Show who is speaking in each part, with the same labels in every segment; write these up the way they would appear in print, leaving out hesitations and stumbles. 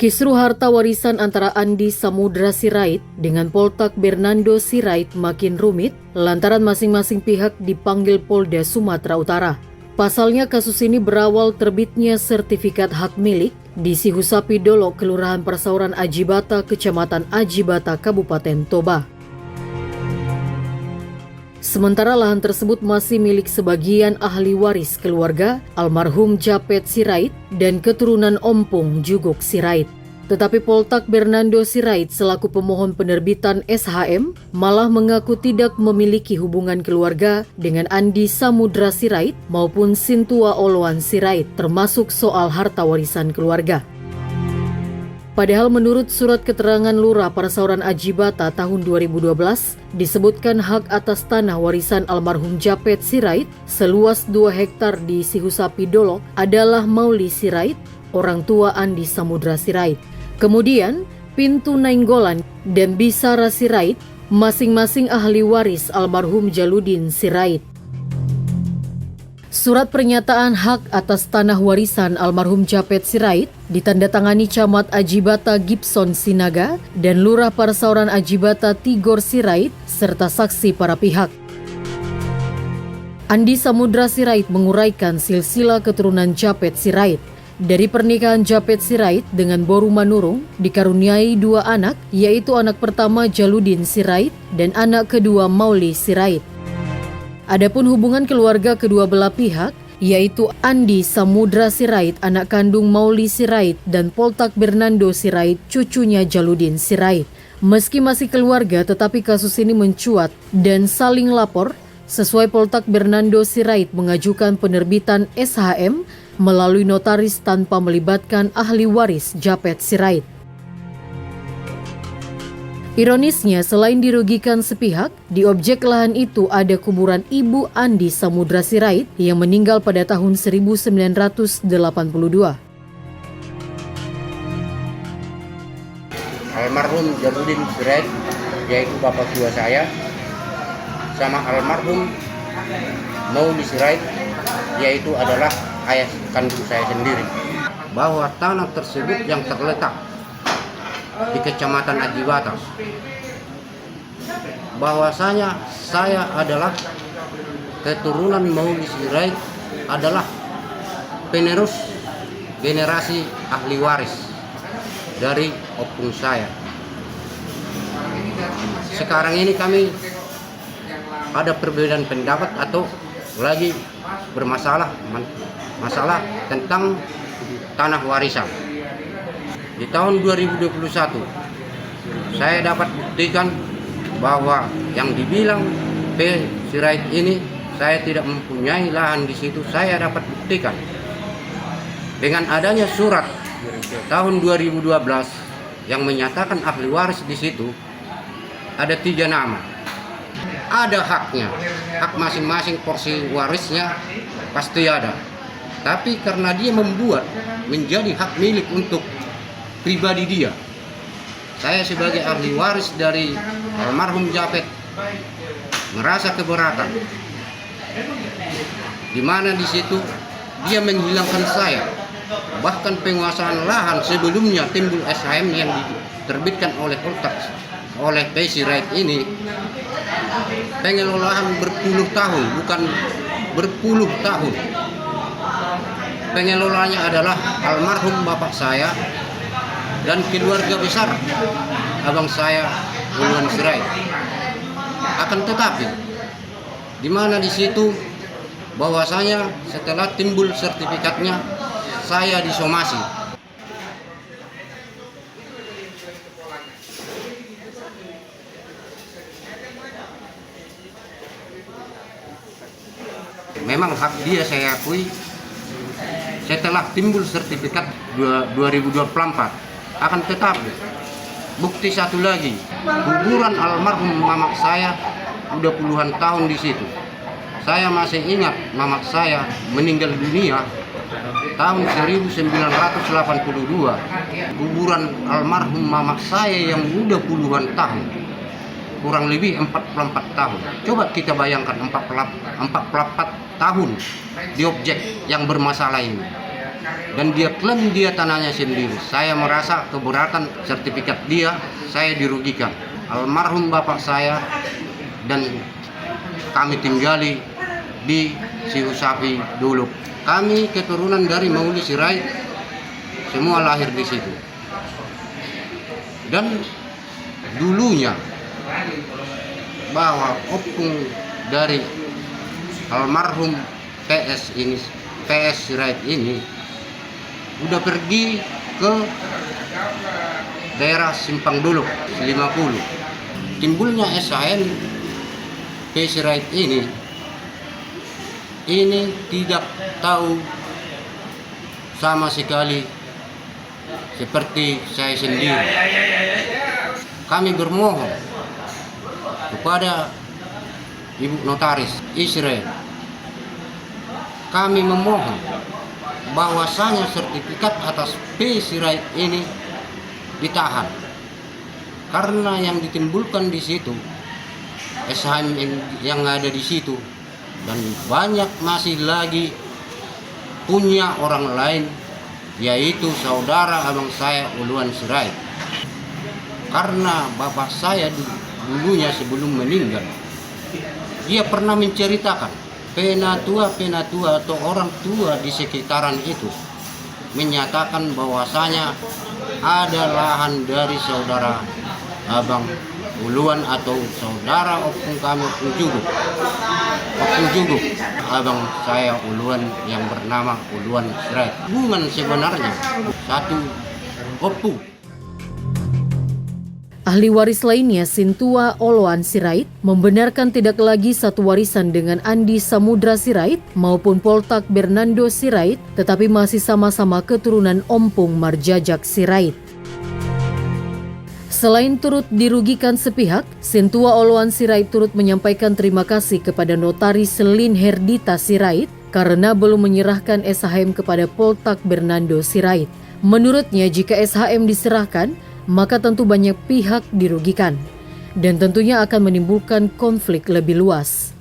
Speaker 1: Kisruh harta warisan antara Andi Samudra Sirait dengan Poltak Bernando Sirait makin rumit lantaran masing-masing pihak dipanggil Polda Sumatera Utara. Pasalnya kasus ini berawal terbitnya sertifikat hak milik di Sihusapi Dolo, Kelurahan Persauran Ajibata, Kecamatan Ajibata, Kabupaten Toba. Sementara lahan tersebut masih milik sebagian ahli waris keluarga almarhum Japet Sirait dan keturunan Ompong Jugok Sirait. Tetapi Poltak Bernando Sirait selaku pemohon penerbitan SHM malah mengaku tidak memiliki hubungan keluarga dengan Andi Samudra Sirait maupun Sintua Oloan Sirait termasuk soal harta warisan keluarga. Padahal menurut surat keterangan Lurah Persauran Ajibata tahun 2012 disebutkan hak atas tanah warisan almarhum Japet Sirait seluas 2 hektar di Sihusapi Dolo adalah Mauli Sirait, orang tua Andi Samudra Sirait. Kemudian Pintu Nainggolan dan Bisara Sirait masing-masing ahli waris almarhum Jaludin Sirait. Surat pernyataan hak atas tanah warisan almarhum Japet Sirait ditandatangani Camat Ajibata Gibson Sinaga dan Lurah Persauran Ajibata Tigor Sirait serta saksi para pihak. Andi Samudra Sirait menguraikan silsilah keturunan Japet Sirait. Dari pernikahan Japet Sirait dengan Boru Manurung dikaruniai 2 anak, yaitu anak pertama Jaludin Sirait dan anak kedua Mauli Sirait. Adapun hubungan keluarga kedua belah pihak, yaitu Andi Samudra Sirait, anak kandung Mauli Sirait, dan Poltak Bernando Sirait, cucunya Jaludin Sirait. Meski masih keluarga, tetapi kasus ini mencuat dan saling lapor. Sesuai Poltak Bernando Sirait mengajukan penerbitan SHM melalui notaris tanpa melibatkan ahli waris Japet Sirait. Ironisnya, selain dirugikan sepihak, di objek lahan itu ada kuburan ibu Andi Samudra Sirait yang meninggal pada tahun 1982.
Speaker 2: Almarhum Jaludin Sirait, yaitu bapak tua saya, sama almarhum Mauli Sirait, yaitu adalah ayah kandung saya sendiri. Bahwa tanah tersebut yang terletak di Kecamatan Ajibata, bahwasanya saya adalah keturunan Mauli Sirait, adalah penerus generasi ahli waris dari opung saya. Sekarang ini kami ada perbedaan pendapat atau lagi bermasalah tentang tanah warisan. Di tahun 2021 saya dapat buktikan bahwa yang dibilang P. Sirait ini saya tidak mempunyai lahan di situ. Saya dapat buktikan dengan adanya surat tahun 2012 yang menyatakan ahli waris di situ ada 3 nama. Ada haknya, hak masing-masing porsi warisnya pasti ada. Tapi karena dia membuat menjadi hak milik untuk pribadi dia, saya sebagai ahli waris dari almarhum Japet merasa keberatan, di mana di situ dia menghilangkan saya. Bahkan penguasaan lahan sebelumnya timbul SHM yang diterbitkan oleh P. Sirait ini, pengelolaan berpuluh tahun, bukan berpuluh tahun. Pengelolanya adalah almarhum bapak saya dan keluarga besar abang saya Uluan Sirait. Akan tetapi di mana di situ bahwasanya setelah timbul sertifikatnya saya disomasi. Memang hak dia saya akui setelah timbul sertifikat 2024. Akan tetapi bukti satu lagi, kuburan almarhum mamak saya udah puluhan tahun di situ. Saya masih ingat mamak saya meninggal dunia tahun 1982. Kuburan almarhum mamak saya yang udah puluhan tahun, kurang lebih 44 tahun. Coba kita bayangkan 44 tahun di objek yang bermasalah ini. dan dia klaim dia tanahnya sendiri. Saya merasa keberatan sertifikat dia, saya dirugikan. Almarhum bapak saya dan kami tinggali di Sihusapi dulu. Kami keturunan dari Mauli Sirait, semua lahir di situ. Dan dulunya bahwa opung dari almarhum PS Sirait ini udah pergi ke daerah Simpang Duluk 50. Timbulnya SHM PS Sirait ini tidak tahu sama sekali seperti saya sendiri. Kami bermohon kepada Ibu Notaris Israel, kami memohon bahwasanya sertifikat atas P. Sirait ini ditahan, karena yang ditimbulkan di situ SHM yang ada di situ dan banyak masih lagi punya orang lain, yaitu saudara abang saya Uluan Sirait. Karena bapak saya dulunya sebelum meninggal, dia pernah menceritakan penatua atau orang tua di sekitaran itu menyatakan bahwasanya ada lahan dari saudara abang Uluan atau saudara opung kami opung Juguk abang saya Uluan yang bernama Uluan Sirait. Hubungan sebenarnya satu opung.
Speaker 1: Ahli waris lainnya, Sintua Oloan Sirait, membenarkan tidak lagi satu warisan dengan Andi Samudra Sirait maupun Poltak Bernando Sirait, tetapi masih sama-sama keturunan Ompung Marjajak Sirait. Selain turut dirugikan sepihak, Sintua Oloan Sirait turut menyampaikan terima kasih kepada Notaris Selin Herdita Sirait karena belum menyerahkan SHM kepada Poltak Bernando Sirait. Menurutnya, jika SHM diserahkan, maka tentu banyak pihak dirugikan dan tentunya akan menimbulkan konflik lebih luas.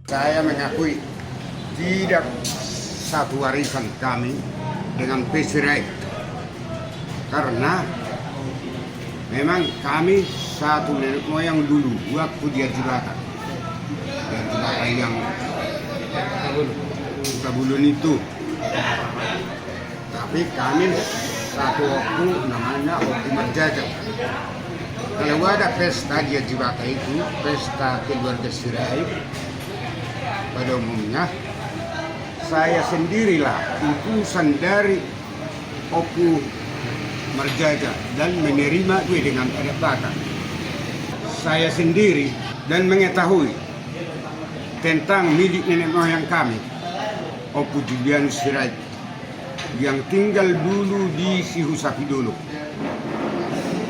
Speaker 3: Saya mengakui tidak satu warisan kami dengan P. Sirait karena memang kami satu nenek moyang dulu waktu dia jembatan yang Kabulun itu, tapi kami satu waktu namanya Oku Marjajak. Kalau ada pesta dia jibata itu, pesta keluarga Sirait, pada umumnya saya sendirilah utusan dari Oku Marjajak dan menerima duit dengan adat Batak. Saya sendiri dan mengetahui tentang milik nenek moyang kami, Oku Julianus Sirait, yang tinggal dulu di Sihusapi dulu.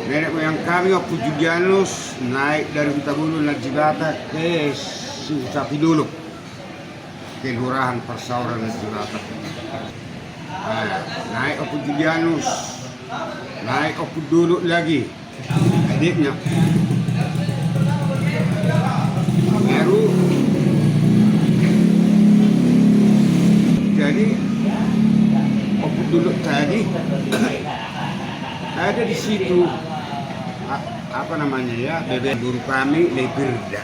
Speaker 3: Nenek moyang kami Oku Julianus naik dari Hutabulu Najibata ke Sihusapi dulu, Kelurahan Persauran Najibata. Naik Oku Julianus, naik Oku dulu lagi, adiknya. Baru jadi Oku dulu tadi ada di situ apa namanya ya, bebek guru kami Lebirda,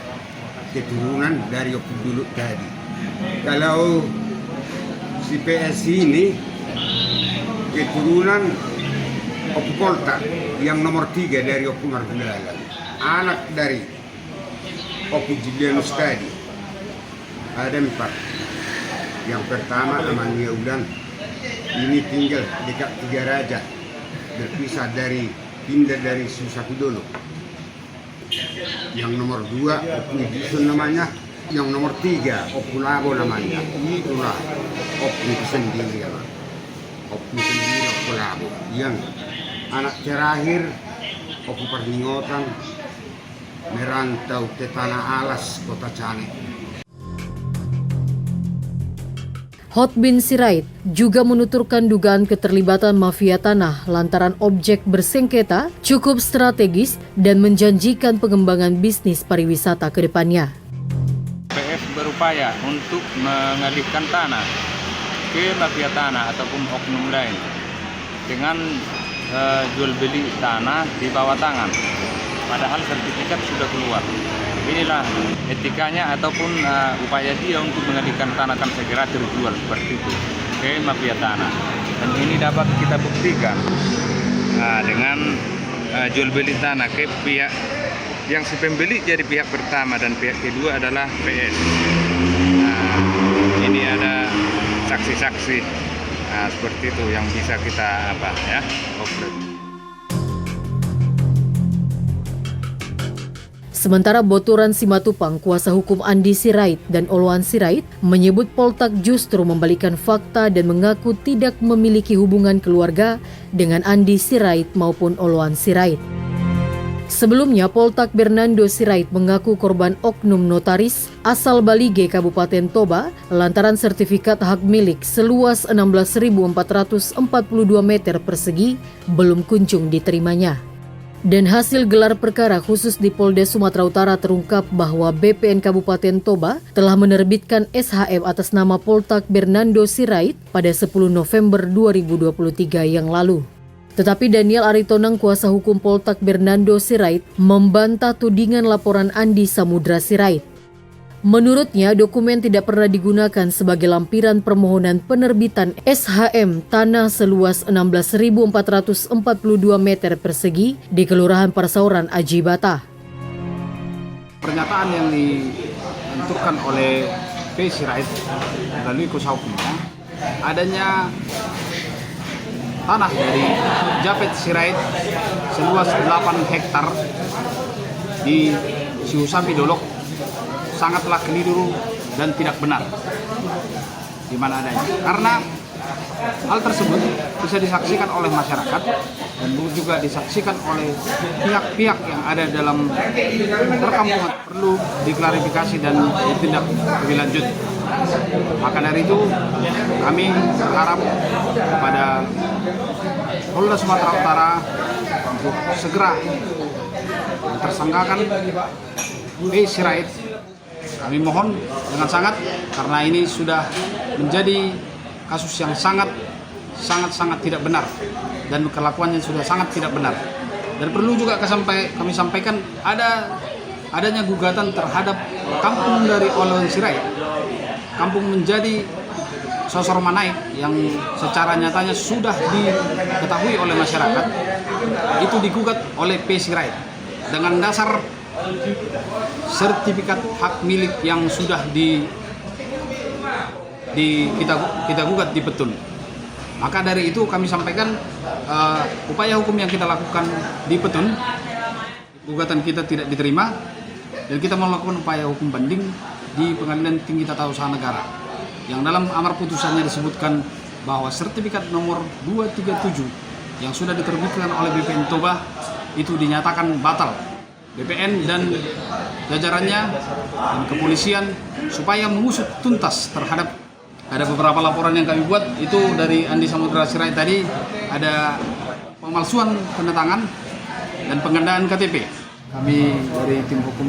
Speaker 3: keturunan dari Oku dulu tadi. Kalau si PS ini keturunan Oku Poltak yang nomor 3 dari Oku Margulalan, anak dari Oku Julianus tadi. Ada 4. Yang pertama Amania Udan, ini tinggal dekat Tiga Raja, berpisah pindah dari Sihusapi dulu. Yang nomor 2 Oku Dusun namanya, yang nomor 3 Oku Labo namanya. Itulah Oku sendiri, Oku sendiri Oku Labo. Yang anak terakhir Oku Perningotan merantau ke Tanah Alas, Kota Cane.
Speaker 1: Hotbin Sirait juga menuturkan dugaan keterlibatan mafia tanah lantaran objek bersengketa cukup strategis dan menjanjikan pengembangan bisnis pariwisata ke depannya.
Speaker 4: PS berupaya untuk mengalihkan tanah ke mafia tanah ataupun oknum lain dengan jual beli tanah di bawah tangan, padahal sertifikat sudah keluar. Inilah etikanya ataupun upaya dia untuk mengalihkan tanah kan segera terjual seperti itu ke mafia tanah. Dan ini dapat kita buktikan dengan jual beli tanah ke pihak yang si pembeli jadi pihak pertama dan pihak kedua adalah PS. Ini ada saksi-saksi seperti itu yang bisa kita operate.
Speaker 1: Sementara Boturan Simatupang, kuasa hukum Andi Sirait dan Oloan Sirait, menyebut Poltak justru membalikan fakta dan mengaku tidak memiliki hubungan keluarga dengan Andi Sirait maupun Oloan Sirait. Sebelumnya, Poltak Bernando Sirait mengaku korban oknum notaris asal Balige, Kabupaten Toba, lantaran sertifikat hak milik seluas 16.442 meter persegi belum kunjung diterimanya. Dan hasil gelar perkara khusus di Polda Sumatera Utara terungkap bahwa BPN Kabupaten Toba telah menerbitkan SHM atas nama Poltak Bernando Sirait pada 10 November 2023 yang lalu. Tetapi Daniel Aritonang, kuasa hukum Poltak Bernando Sirait, membantah tudingan laporan Andi Samudra Sirait. Menurutnya, dokumen tidak pernah digunakan sebagai lampiran permohonan penerbitan SHM tanah seluas 16.442 meter persegi di Kelurahan Persauran, Aji Bata.
Speaker 5: Pernyataan yang ditentukan oleh P. Sirait melalui kuasa hukumnya, adanya tanah dari Japet Sirait seluas 8 hektar di Siusambi Dolok sangatlah keliru dan tidak benar di mana adanya. Karena hal tersebut bisa disaksikan oleh masyarakat dan juga disaksikan oleh pihak-pihak yang ada dalam perkampungan, perlu diklarifikasi dan ditindak lebih lanjut. Maka dari itu kami berharap kepada Polda Sumatera Utara untuk segera tersangkakan P. Sirait. Kami mohon dengan sangat, karena ini sudah menjadi kasus yang sangat tidak benar dan kelakuannya sudah sangat tidak benar. Dan perlu juga kami sampaikan adanya gugatan terhadap kampung dari Oloan Sirait, kampung menjadi Sosor Manaik yang secara nyatanya sudah diketahui oleh masyarakat, itu digugat oleh P. Sirait dengan dasar sertifikat hak milik yang sudah kita gugat di Petun. Maka dari itu kami sampaikan upaya hukum yang kita lakukan di Petun, gugatan kita tidak diterima dan kita melakukan upaya hukum banding di Pengadilan Tinggi Tata Usaha Negara yang dalam amar putusannya disebutkan bahwa sertifikat nomor 237 yang sudah diterbitkan oleh BPN Toba itu dinyatakan batal. BPN dan jajarannya dan kepolisian supaya mengusut tuntas terhadap ada beberapa laporan yang kami buat itu dari Andi Samudra Sirait tadi, ada pemalsuan tanda tangan dan penggandaan KTP. Kami dari tim hukum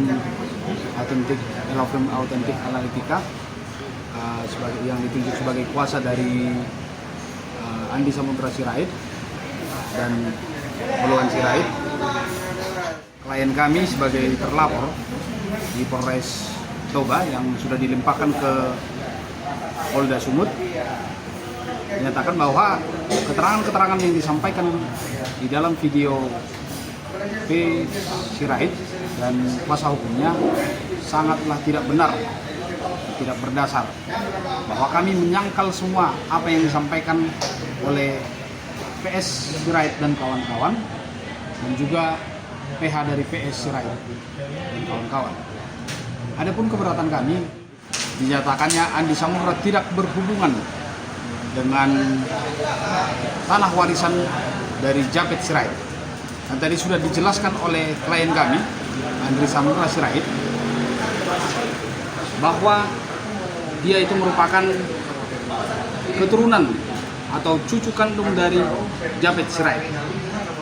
Speaker 5: law firm Autentik Analytica yang ditunjuk sebagai kuasa dari Andi Samudra Sirait dan Oloan Sirait. Klien kami sebagai terlapor di Polres Toba yang sudah dilimpahkan ke Polda Sumut menyatakan bahwa keterangan-keterangan yang disampaikan di dalam video P. Sirait dan kuasa hukumnya sangatlah tidak benar, tidak berdasar, bahwa kami menyangkal semua apa yang disampaikan oleh PS Sirait dan kawan-kawan dan juga PH dari PS Sirait dan kawan-kawan. Adapun keberatan kami, dinyatakannya Andi Samudra tidak berhubungan dengan tanah warisan dari Japet Sirait. Dan tadi sudah dijelaskan oleh klien kami, Andi Samudra Sirait, bahwa dia itu merupakan keturunan atau cucu kandung dari Japet Sirait.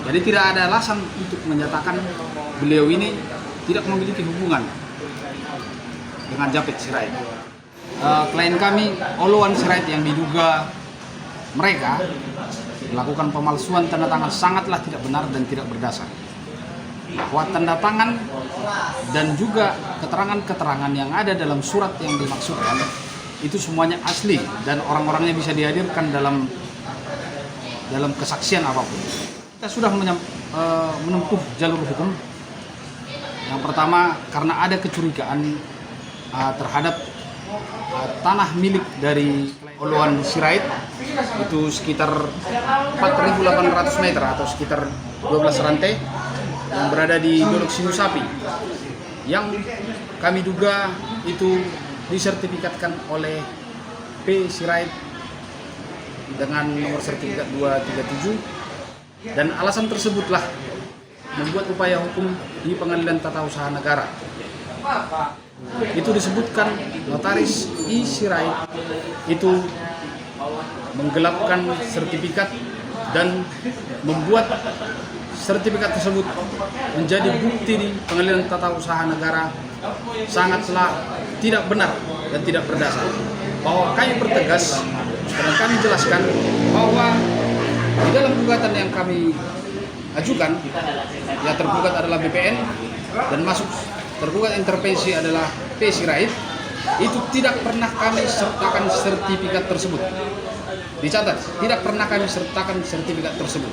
Speaker 5: Jadi tidak ada alasan untuk menyatakan beliau ini tidak memiliki hubungan dengan Japet Sirait. klien kami Oloan Sirait yang diduga mereka melakukan pemalsuan tanda tangan sangatlah tidak benar dan tidak berdasar. Bahwa tanda tangan dan juga keterangan-keterangan yang ada dalam surat yang dimaksudkan itu semuanya asli dan orang-orangnya bisa dihadirkan dalam kesaksian apapun. Kita sudah menempuh jalur hukum. Yang pertama karena ada kecurigaan terhadap tanah milik dari Oloan Sirait itu sekitar 4.800 meter atau sekitar 12 rantai yang berada di Dolok Singusapi yang kami duga itu disertifikatkan oleh P. Sirait dengan nomor sertifikat 237 dan alasan tersebutlah membuat upaya hukum di Pengadilan Tata Usaha Negara. Itu disebutkan notaris I. Sirait itu menggelapkan sertifikat dan membuat sertifikat tersebut menjadi bukti di Pengadilan Tata Usaha Negara sangatlah tidak benar dan tidak berdasar. Bahwa kami pertegas dan kami jelaskan bahwa di dalam gugatan yang kami ajukan, yang tergugat adalah BPN dan masuk tergugat intervensi adalah P. Sirait, itu tidak pernah kami sertakan sertifikat tersebut. Dicatat, tidak pernah kami sertakan sertifikat tersebut.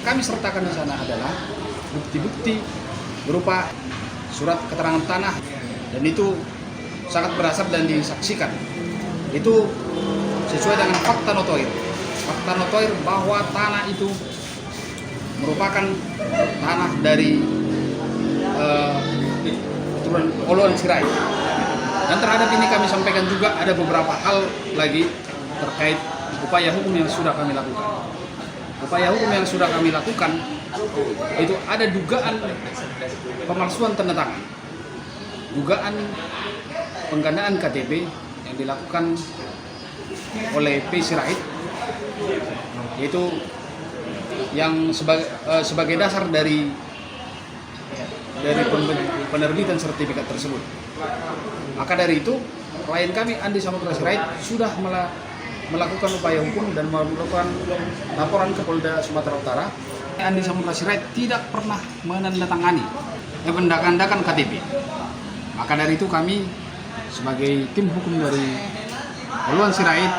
Speaker 5: Kami sertakan di sana adalah bukti-bukti berupa surat keterangan tanah dan itu sangat berdasar dan disaksikan. Itu sesuai dengan fakta notoir. Fakta notoir bahwa tanah itu merupakan tanah dari keturunan Oloan Sirait. Dan terhadap ini kami sampaikan juga ada beberapa hal lagi terkait upaya hukum yang sudah kami lakukan. Upaya hukum yang sudah kami lakukan itu ada dugaan pemalsuan tanda tangan, dugaan penggandaan KTP yang dilakukan oleh P. Sirait, yaitu yang sebagai dasar dari penerbitan sertifikat tersebut. Maka dari itu, klien kami Andi Samudra Sirait sudah melakukan upaya hukum dan melakukan laporan ke Polda Sumatera Utara. Andi Samudra Sirait tidak pernah menandatangani menandakan KTP. Maka dari itu kami sebagai tim hukum dari Oloan Sirait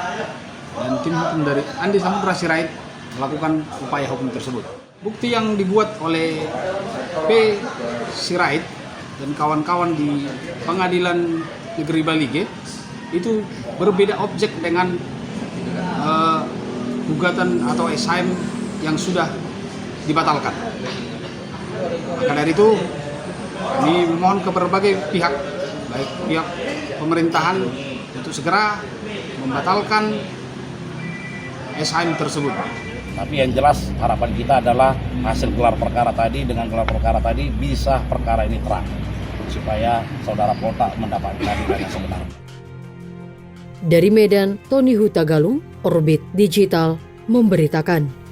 Speaker 5: dan tim hukum dari Andi Samudra Sirait melakukan upaya hukum tersebut. Bukti yang dibuat oleh P. Sirait dan kawan-kawan di Pengadilan Negeri Balige itu berbeda objek dengan gugatan atau SHM yang sudah dibatalkan. Maka dari itu kami memohon ke berbagai pihak, baik pihak pemerintahan untuk segera membatalkan SHM tersebut.
Speaker 6: Tapi yang jelas harapan kita adalah hasil gelar perkara tadi, dengan gelar perkara tadi bisa perkara ini terang supaya saudara Polta mendapatkan keadilan yang sebenarnya.
Speaker 1: Dari Medan, Tony Hutagalung, Orbit Digital memberitakan.